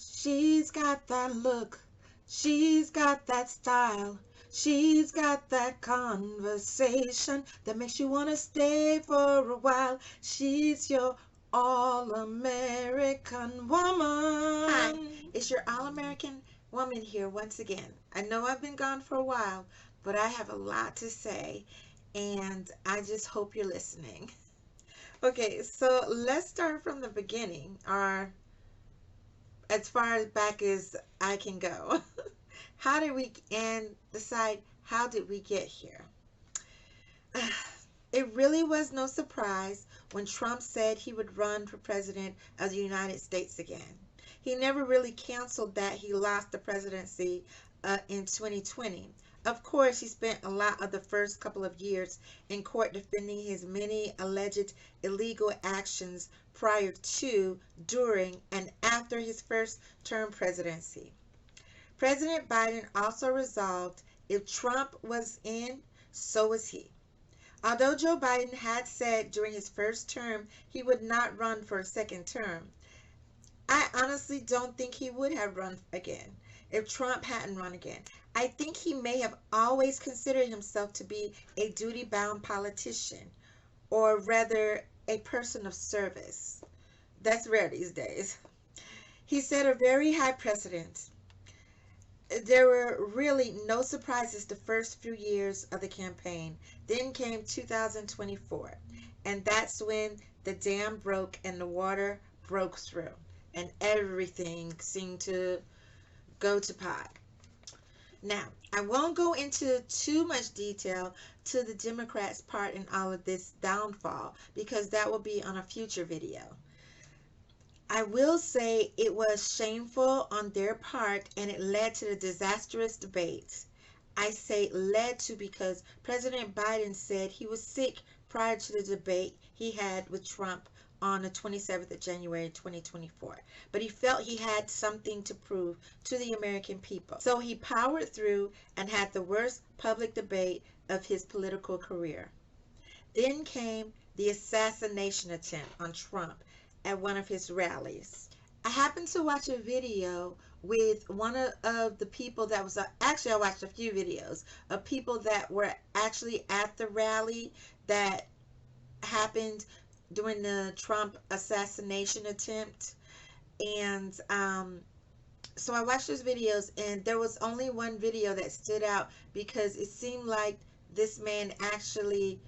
She's got that look, she's got that style, she's got that conversation that makes you want to stay for a while. She's your all-American Hi, woman. it's your All American woman here once again. I know I've been gone for a while, but I have a lot to say, and I just hope you're listening. Okay, so let's start from the beginning, or as far as back as I can go. How did we and decide how did we get here? It really was no surprise when Trump said he would run for president of the United States again. He never really canceled that he lost the presidency in 2020. Of course, he spent a lot of the first couple of years in court defending his many alleged illegal actions prior to, during, and after his first term presidency. President Biden also resolved if Trump was in, so was he. Although Joe Biden had said during his first term he would not run for a second term, I honestly don't think he would have run again if Trump hadn't run again. I think he may have always considered himself to be a duty bound politician, or rather, a person of service. That's rare these days. He set a very high precedent. There were really no surprises the first few years of the campaign. Then came 2024, and that's when the dam broke and the water broke through, and everything seemed to go to pot. Now, I won't go into too much detail to the Democrats' part in all of this downfall because that will be on a future video. I will say it was shameful on their part and it led to the disastrous debate. I say led to because President Biden said he was sick prior to the debate he had with Trump on the 27th of January 2024. But he felt he had something to prove to the American people. So he powered through and had the worst public debate of his political career. Then came the assassination attempt on Trump at one of his rallies. I happened to watch a video with one of the people that was actually I watched a few videos of people that were actually at the rally that happened during the Trump assassination attempt. And so I watched those videos, and there was only one video that stood out because it seemed like this man actually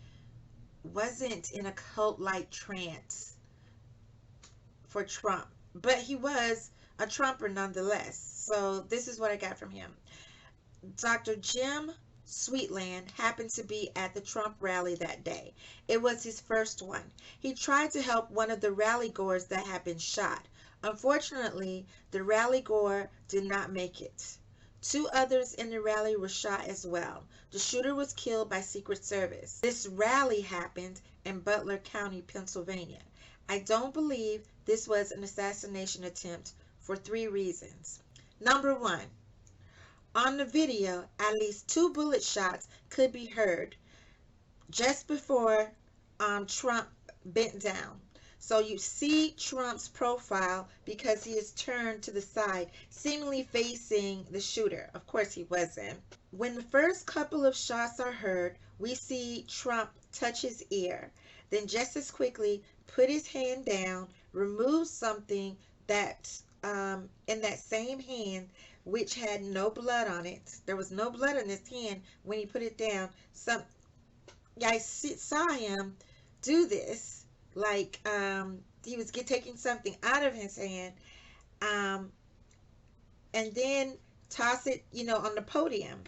wasn't in a cult like trance for Trump, but he was a Trumper nonetheless. So this is what I got from him. Dr. Jim Sweetland happened to be at the Trump rally that day. It was his first one. He tried to help one of the rally goers that had been shot. Unfortunately, the rally goer did not make it. Two others in the rally were shot as well. The shooter was killed by Secret Service. This rally happened in Butler County, Pennsylvania. I don't believe this was an assassination attempt for three reasons. Number one, on the video, at least two bullet shots could be heard just before Trump bent down. So you see Trump's profile because he is turned to the side, seemingly facing the shooter. Of course, he wasn't. When the first couple of shots are heard, we see Trump touch his ear. Then just as quickly put his hand down, remove something that in that same hand which had no blood on it. There was no blood on his hand when he put it down. I saw him do this, like he was taking something out of his hand, um, and then toss it, on the podium,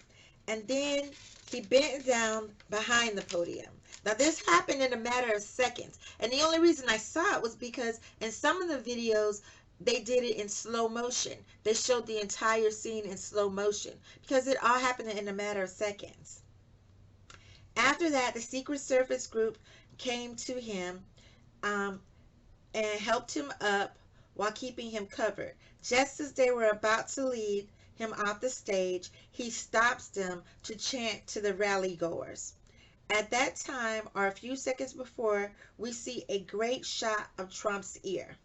and then he bent down behind the podium. Now this happened in a matter of seconds, and the only reason I saw it was because in some of the videos they did it in slow motion. They showed the entire scene in slow motion because it all happened in a matter of seconds. After that, the Secret Service group came to him and helped him up while keeping him covered. Just as they were about to lead him off the stage, he stops them to chant to the rally goers. At that time, or a few seconds before, we see a great shot of Trump's ear.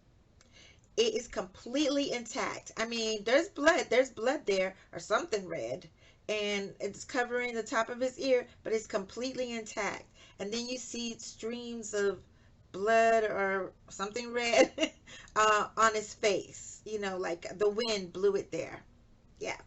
It is completely intact. I mean, there's blood there or something red, and it's covering the top of his ear, but it's completely intact. And then you see streams of blood or something red on his face. Like the wind blew it there. Yeah.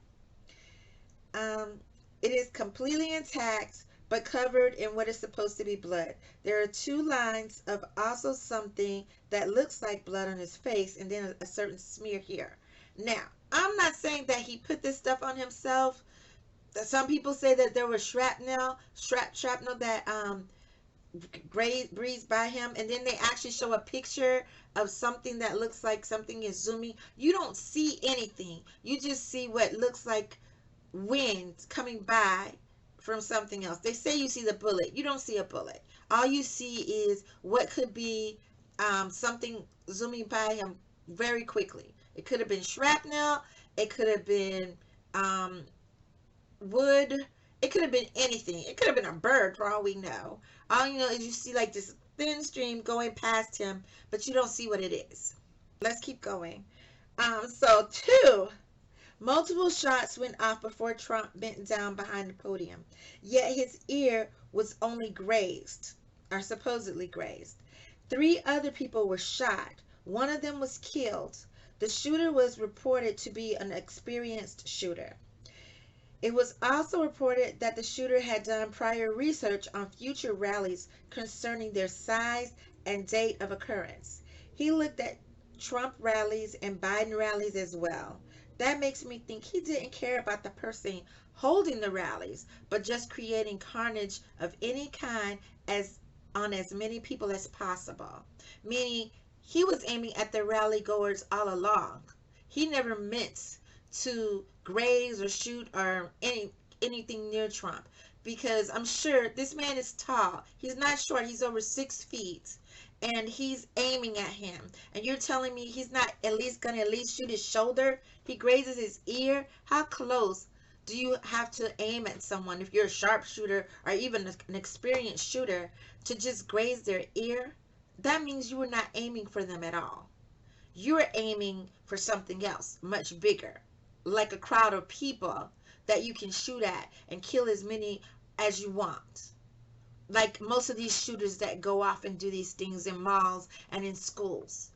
Um, it is completely intact, but covered in what is supposed to be blood. There are two lines of also something that looks like blood on his face, and then a certain smear here. Now, I'm not saying that he put this stuff on himself. Some people say that there was shrapnel that breezed by him, and then they actually show a picture of something that looks like something is zooming. You don't see anything. You just see what looks like wind coming by from something else. They say you see the bullet. You don't see a bullet. All you see is what could be something zooming by him very quickly. It could have been shrapnel. It could have been wood. It could have been anything. It could have been a bird for all we know. All you know is you see like this thin stream going past him, but you don't see what it is. Let's keep going. So two. Multiple shots went off before Trump bent down behind the podium, yet his ear was only grazed, or supposedly grazed. Three other people were shot. One of them was killed. The shooter was reported to be an experienced shooter. It was also reported that the shooter had done prior research on future rallies concerning their size and date of occurrence. He looked at Trump rallies and Biden rallies as well. That makes me think he didn't care about the person holding the rallies, but just creating carnage of any kind on as many people as possible. Meaning he was aiming at the rally goers all along. He never meant to graze or shoot or anything near Trump, because I'm sure this man is tall. He's not short. He's over 6 feet. And he's aiming at him, and you're telling me he's not at least gonna at least shoot his shoulder? He grazes his ear. How close do you have to aim at someone if you're a sharpshooter or even an experienced shooter to just graze their ear? That means you were not aiming for them at all. You were aiming for something else much bigger, like a crowd of people that you can shoot at and kill as many as you want. Like most of these shooters that go off and do these things in malls and in schools,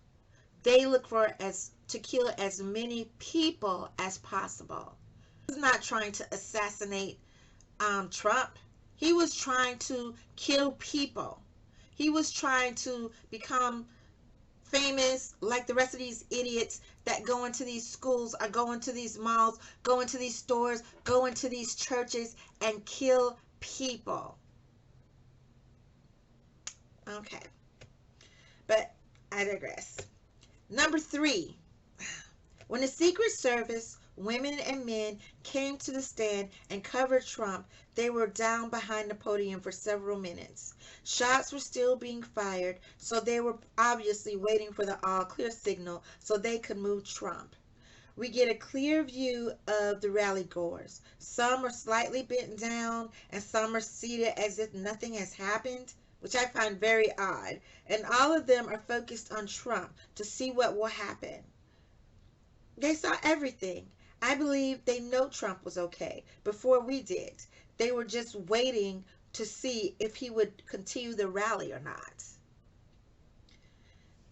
they look for as to kill as many people as possible. He was not trying to assassinate Trump. He was trying to kill people. He was trying to become famous like the rest of these idiots that go into these schools or go into these malls, go into these stores, go into these churches and kill people. Okay, but I digress. Number three, when the Secret Service, women and men, came to the stand and covered Trump, they were down behind the podium for several minutes. Shots were still being fired, so they were obviously waiting for the all clear signal so they could move Trump. We get a clear view of the rally goers. Some are slightly bent down and some are seated as if nothing has happened, which I find very odd. And all of them are focused on Trump to see what will happen. They saw everything. I believe they know Trump was okay before we did. They were just waiting to see if he would continue the rally or not.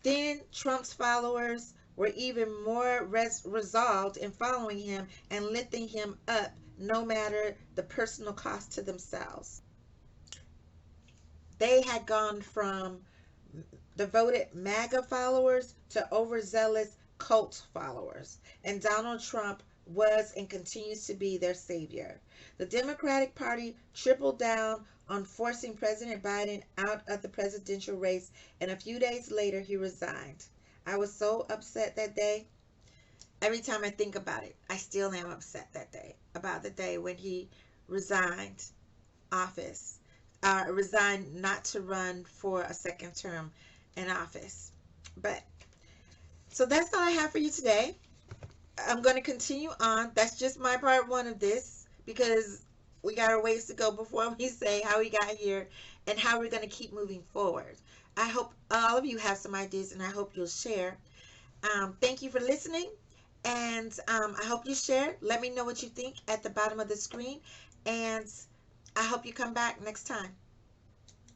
Then Trump's followers were even more resolved in following him and lifting him up, no matter the personal cost to themselves. They had gone from devoted MAGA followers to overzealous cult followers, and Donald Trump was and continues to be their savior. The Democratic Party tripled down on forcing President Biden out of the presidential race, and a few days later he resigned. I was so upset that day. Every time I think about it, I still am upset that day, about the day when he resigned office, resigned not to run for a second term in office. But so that's all I have for you today. I'm going to continue on. That's just my part one of this, because we got our ways to go before we say how we got here and how we're going to keep moving forward. I hope all of you have some ideas, and I hope you'll share. Thank you for listening. And I hope you share. Let me know what you think at the bottom of the screen. And I hope you come back next time.